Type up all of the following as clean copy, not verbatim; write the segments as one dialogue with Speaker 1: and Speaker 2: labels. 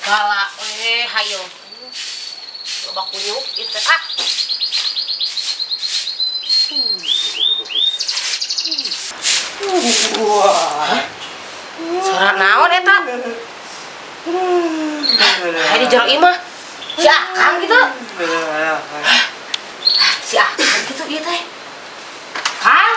Speaker 1: Galak, hayo. Coba kunyuk, itu
Speaker 2: Wah.
Speaker 1: Suara naon eta? Hai di jero imah. Si Akang gitu. Si Akang gitu ieu teh. Kang.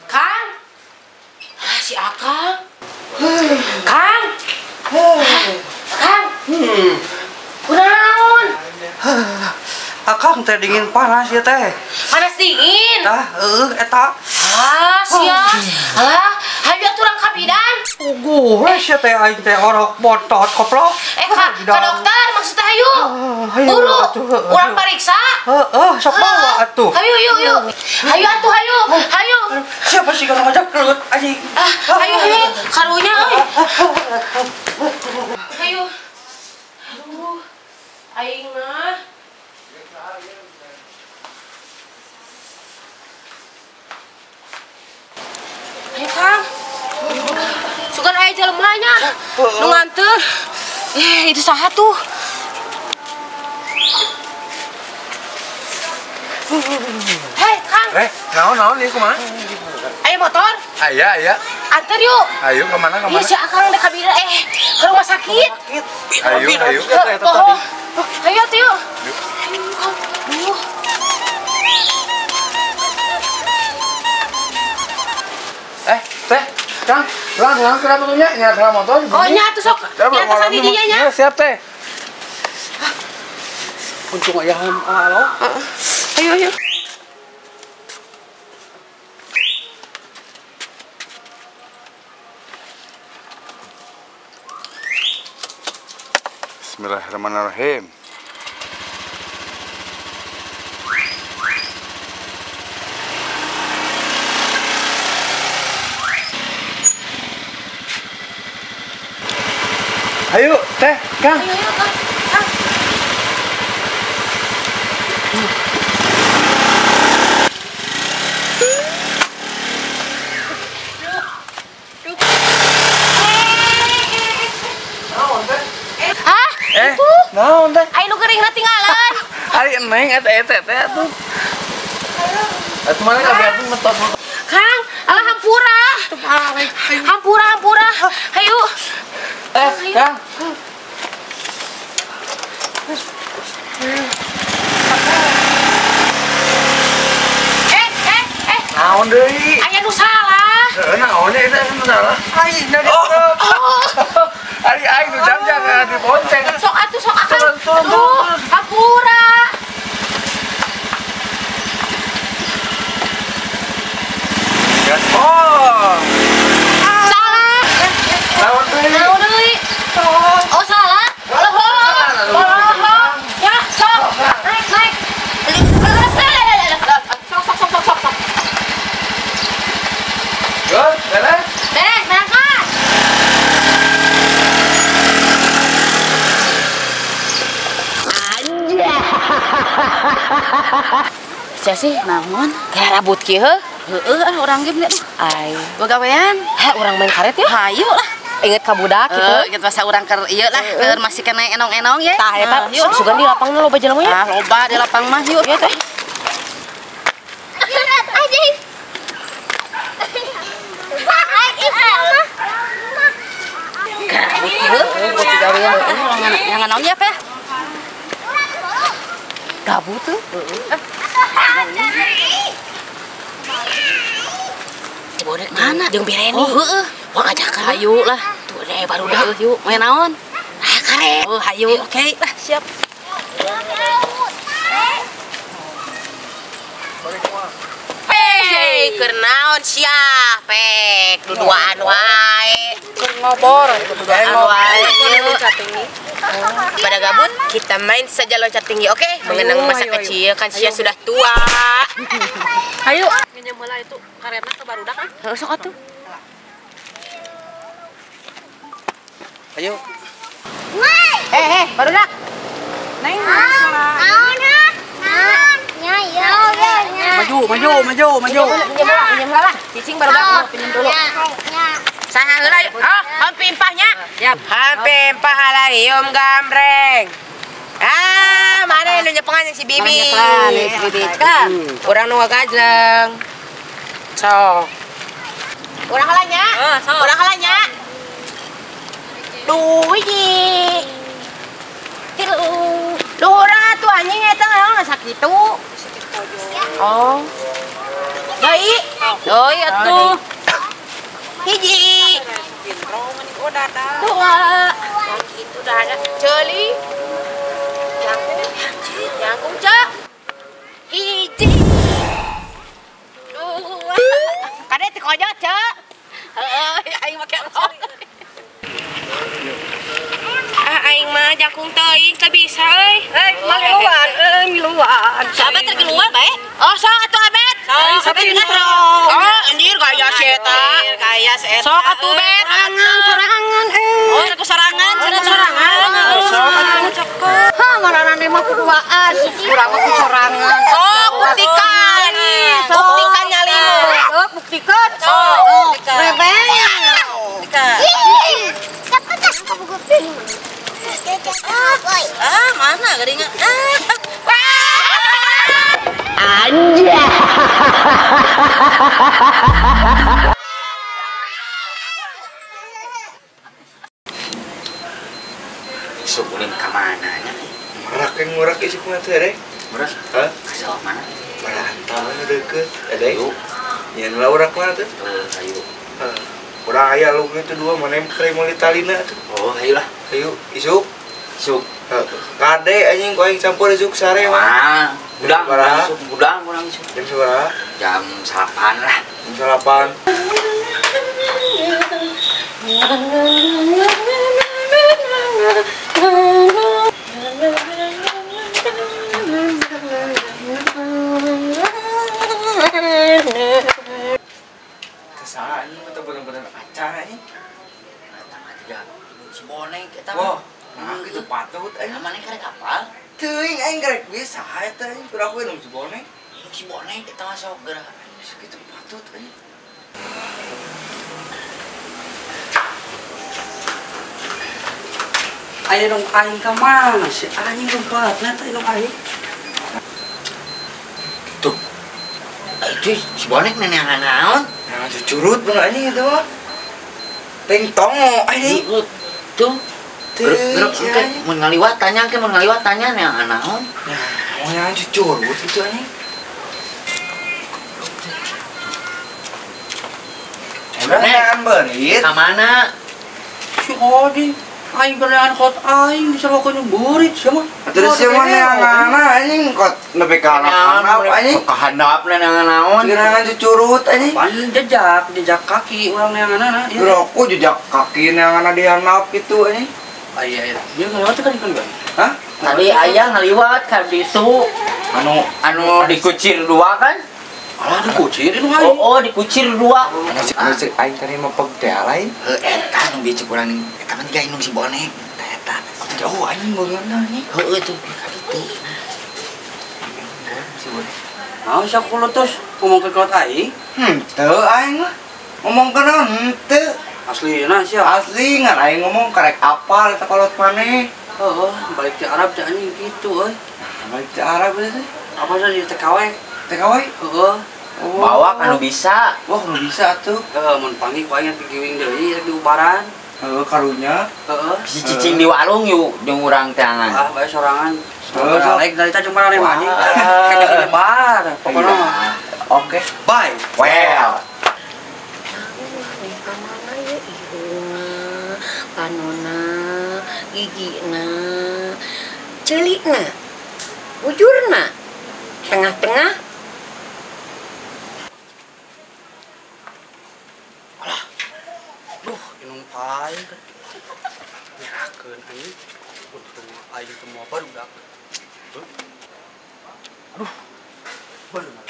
Speaker 1: Kang. Si Akang. Kang. Kang. Kunaon?
Speaker 2: Akang teh dingin panas ya teh.
Speaker 1: Panas dingin.
Speaker 2: Tah, eta.
Speaker 1: Sia. Alah, hayu atuh urang ka bidan.
Speaker 2: Gue sih teh aing teh orok botot koplok.
Speaker 1: Ka dokter maksudnya hayu. Buru. Urang pariksa.
Speaker 2: Sok bawa atuh.
Speaker 1: Hayu, yuk. Hayu atuh, hayu. Hayu.
Speaker 2: Siapa sih kalau ngajak kelut anjing?
Speaker 1: Hayu. Karunya euy. Hayu. Aduh. Aing mah. Ayo Kang. Sugan aya jelemanya. Nu nganteur. Itu saha tuh? Hei Kang.
Speaker 2: Naon ieu kumaha?
Speaker 1: Ayo motor.
Speaker 2: Aya.
Speaker 1: Anter yuk.
Speaker 2: Ayo kemana?
Speaker 1: Iya si Akang dek kabira ke rumah sakit.
Speaker 2: Ayo.
Speaker 1: Ayo tuh yuk. Aduh.
Speaker 2: Teh, Kang, pulang ke motornya, nyala ke motor.
Speaker 1: Oh nya tuh sok. Di atas tadi dinya nya.
Speaker 2: Siap teh. Untung aya halo.
Speaker 1: Ayo.
Speaker 3: Bismillahirrahmanirrahim.
Speaker 2: Ayo, teh, Kang.
Speaker 1: Ayo Kang.
Speaker 2: Naon teh?
Speaker 1: Ayo nu geuring tinggalan.
Speaker 2: Ari neng eta teh atuh. Atuh mana kabeatun metot.
Speaker 1: Kang, alah hampura. Hampura. Ayo.
Speaker 2: Kang. Naon deui?
Speaker 1: Aya nu salah.
Speaker 2: Naonnya eta nu salah? Ai, nade. Ari aing nu jam-jam di bonceng.
Speaker 1: Sok Akang.
Speaker 2: Turun.
Speaker 1: Hampura.
Speaker 2: Oh.
Speaker 1: Salah.
Speaker 2: Naon deui?
Speaker 1: Oh salah. Ya, sok. Naik. Sok.
Speaker 2: Gus, beres?
Speaker 1: Beres, berangkat. Sia sih namun kayak rambut kieu heueuh urang ge bener. Ai,
Speaker 4: Begawean?
Speaker 1: urang main karet ya.
Speaker 4: Hayu lah.
Speaker 1: Inget ka budak gitu.
Speaker 4: Gitu masa urang keur ieu lah, keur masih kena enong-enong ya.
Speaker 1: Tah eta sugan di lapangna loba jelema ya.
Speaker 4: Loba di lapang mah yuk.
Speaker 1: Ieu teh.
Speaker 4: Yang enongnya apa ya?
Speaker 1: Gabu tuh. Bodek mana? Jeung Bireni.
Speaker 4: Oh, heeh.
Speaker 1: Mau ngajakan.
Speaker 4: Hayu lah.
Speaker 1: Tuh deh baru dah.
Speaker 4: Yuk, main naon?
Speaker 1: Karet.
Speaker 4: Oh, hayu. Oke, lah siap.
Speaker 1: Hey, keur naon sia? Pek duduaan wae.
Speaker 4: Keur ngobor,
Speaker 1: Duduaan wae. Pada gabut, kita main saja loncat tinggi, oke? Mengenang masa kecil, kan sia sudah tua.
Speaker 4: Hayu. Ngenyem heula itu karetna ke barudak ah.
Speaker 1: Sok atuh.
Speaker 2: Ayo.
Speaker 1: Baru dak.
Speaker 4: Neng.
Speaker 2: Maju.
Speaker 1: Pinjam lah. Cicing baru dak pinjam dulu. Saha heula yuk. Oh, hampi empahnya.
Speaker 4: Siap.
Speaker 3: Hampe empah alarium gambreng. Mana nu nyepengan si Bibi?
Speaker 4: Si Bibi. Kan.
Speaker 3: Urang nu ngagajleng. Sok. Urang halanya.
Speaker 4: sok.
Speaker 3: Urang halanya. Duh hiji. Duh urang atuh anjing eta ngaranna sakitu. Oh. Deui.
Speaker 1: Doi atuh.
Speaker 3: Hiji. Dua. Itu dah ada. Celi. Yang kunca. Hiji. Dua. Kade teu kojot, Cek. Heueuh, aing make rok. Aing mah jakung teuing teu bisa euy.
Speaker 4: Miluan.
Speaker 1: Sahabat terkeluar bae.
Speaker 3: Oh, sok atuh Abet.
Speaker 4: Sok intro.
Speaker 3: Oh, anjir gaya si eta.
Speaker 4: Gaya si eta.
Speaker 3: Sok atuh Bet.
Speaker 4: Sorangan.
Speaker 1: Oh, ada sorangan.
Speaker 4: Sok atuh cekep. Marana mah kuduaan. Urang mah sorangan.
Speaker 3: Sok buktikan. Buktikan nyalimu.
Speaker 4: Sok buktikan.
Speaker 3: Sok.
Speaker 4: Rebeng.
Speaker 1: Mana geringan?
Speaker 2: Isuk ulin ka mana nya? Merak isuk mah teh, Rek. Merak? Hah?
Speaker 1: Kasih mana?
Speaker 2: Merantau nu deukeut. Ada yuk. Nyen lah urak mah teh.
Speaker 1: Ayo.
Speaker 2: Urang aya lu kitu dua mana kere meuli talina tuh.
Speaker 1: Oh, ayo lah.
Speaker 2: Ayo, isuk.
Speaker 1: Isuk.
Speaker 2: Kade anjing ku aing campur isuk sare mah.
Speaker 1: Gudang,
Speaker 2: Barang.
Speaker 1: gudang isuk.
Speaker 2: Jam sabaraha?
Speaker 1: Jam 8 lah.
Speaker 2: Jam 8. Saha anjing eta bener-bener acara anjing.
Speaker 1: Si Boneng kita.
Speaker 2: Wah, nah kitu patut anjing.
Speaker 1: Namanya karek kapal.
Speaker 2: Teuing aing karek biasa eta anjing kuraku nu si Boneng.
Speaker 1: Si Boneng kita masuk gerak.
Speaker 2: Segitu patut anjing.
Speaker 4: Ayo dong aing ka mana si anjing lompatna teh dong aing.
Speaker 1: Tuh. Itu si Boneng nenek naon?
Speaker 2: Nah, cucurut bener anjing itu mah. Teng tongo anjing.
Speaker 1: Tuh. Gerak
Speaker 2: si
Speaker 1: ke
Speaker 2: anjing.
Speaker 1: mun ngaliwat tanya nenek naon?
Speaker 2: Nah, mau yang cucurut itu anjing. Emang berit.
Speaker 1: Ka mana?
Speaker 4: Si Odi aing kalian kot aing diserokeun burit sama.
Speaker 2: Terus siapa yang ngana anjing kot nepi ka anak anjing.
Speaker 1: Kehandap nenek naon?
Speaker 2: Gerangan cucurut anjing.
Speaker 4: Pan jejak kaki urang neanganana.
Speaker 2: Geroku jejak kaki yang ngana dihandap gitu anjing.
Speaker 4: Aya. Dia ngelewat kan ikan kan.
Speaker 2: Hah?
Speaker 1: Tadi ayah ngaliwat ka ditu. Anu dikucir dua kan?
Speaker 4: Alah dikucir itu aing.
Speaker 1: Oh, dikucir dua.
Speaker 2: Anu cek aing tadi mah peg teh lain.
Speaker 1: Eta nu bieu cek urang eta mah tiga indung si Boneng. Eta.
Speaker 2: Jauh anjing beungeunna anjing.
Speaker 1: Heueuh tuh kitu.
Speaker 4: Naon sia kulotos ngomong ke kot aing?
Speaker 2: Teu aing mah. Ngomong ke naon henteu.
Speaker 4: Aslina sia.
Speaker 2: Asli ngan aing ngomong karek apal eta kolot maneh.
Speaker 4: Heeh, balik ke Arab teh anjing kitu euy.
Speaker 2: Balik ke Arab teh.
Speaker 4: Apa saja di TKW?
Speaker 2: TKW?
Speaker 4: Heeh.
Speaker 2: Oh.
Speaker 1: Bawa kan bisa.
Speaker 2: Wah, nu bisa tuh.
Speaker 4: Mun panggil ku aing pikiwing deui rek diubaran.
Speaker 2: Karunya.
Speaker 4: Heeh.
Speaker 1: Si cicing di warung yuk jeung urang teh angan.
Speaker 4: Ah, bae sorangan.
Speaker 2: Heeh, sok.
Speaker 4: Like dari tajung marane mah anjing. Kayak nyebar. Pokona mah.
Speaker 2: Oke.
Speaker 4: Bye.
Speaker 1: Well.
Speaker 3: Panona, gigina, celikna, bujurna, tengah-tengah.
Speaker 4: Duh, inung paing kan. Nyerakeun anjing. Untung aing teu moal barudak. Aduh. Bener.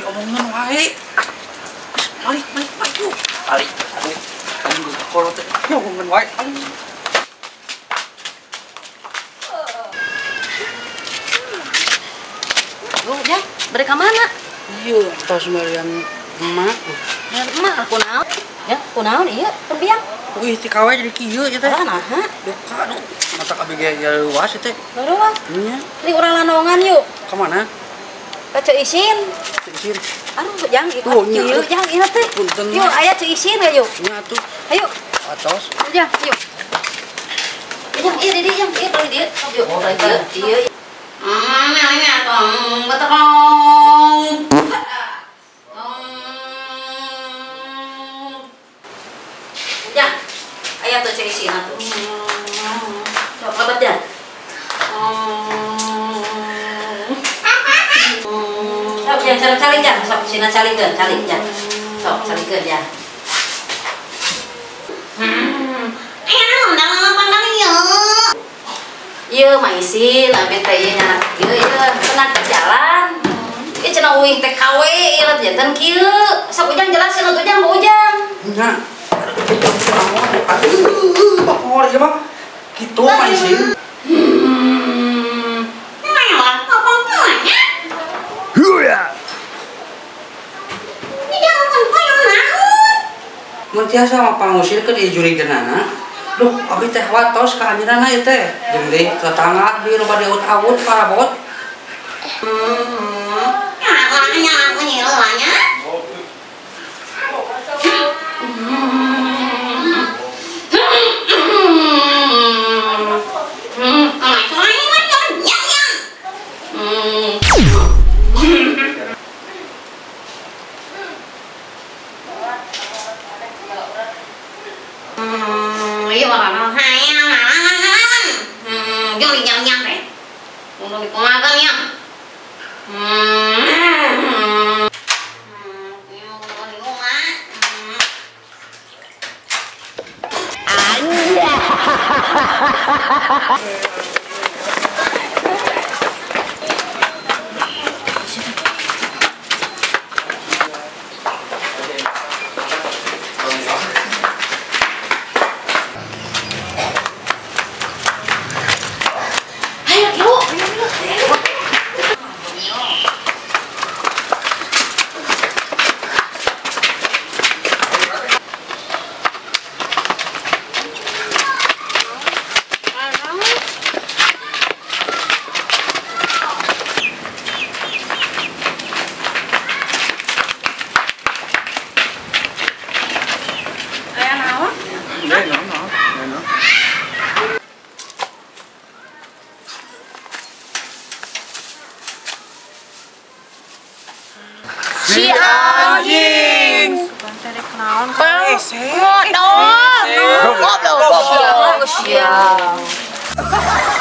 Speaker 2: diomongan wae. Balik yuk. Balik. Aduh, kalau teh diomongan wae.
Speaker 1: Lu Jang, beri ka mana?
Speaker 2: Iya, tos merian emak.
Speaker 1: Merian emak aku naon? Ya, kunaon ieu tembiang.
Speaker 2: Wih, ti kawe jadi kieu ieu teh.
Speaker 1: Nah,
Speaker 2: Duka aduh. Mata kabeh ya luas ieu teh.
Speaker 1: barulah.
Speaker 2: Nya,
Speaker 1: Ini urang lanongan yuk.
Speaker 2: ka mana?
Speaker 1: Ka Ceu Isin.
Speaker 2: Sisir.
Speaker 1: Aduh, Jang, ikut
Speaker 2: Oh, nya.
Speaker 1: kieu Jang ieu teh.
Speaker 2: Punten.
Speaker 1: Yuk, aya Ceu Isin ya yuk.
Speaker 2: Nya atuh.
Speaker 1: Ayo,
Speaker 2: Atos.
Speaker 1: Jang, yuk. Jang, ieu di Jang, ieu dari dia. Yuk, dari dia. Ini atong beterong. Jang, aya tuh Ceu Isin atuh. Coba lebat Jang. Sok Jang, cari Jang, sok sina calikeun, cali Jang. Sok calikeun Jang. Iya, mah isin, abi teh ieu nyanak kieu ieu tenang ke jalan. Ieu cenah uing TKW ieu teh janten kieu. Sok Ujang jelasin atuh Ujang, Ujang.
Speaker 2: Nya. Aduh, bakor ieu mah. Kitu mah isin. Mun tiasa mah pangusir ke di jurigenana. Duh, abi teh watos ka anjeunna ieu teh. Jeung deui tetangga di loba diaut-aut parabot.
Speaker 1: Iya orang hai jom nyang deh udah dipomakan ya
Speaker 3: Si anjing. Ngobrol. Goblok.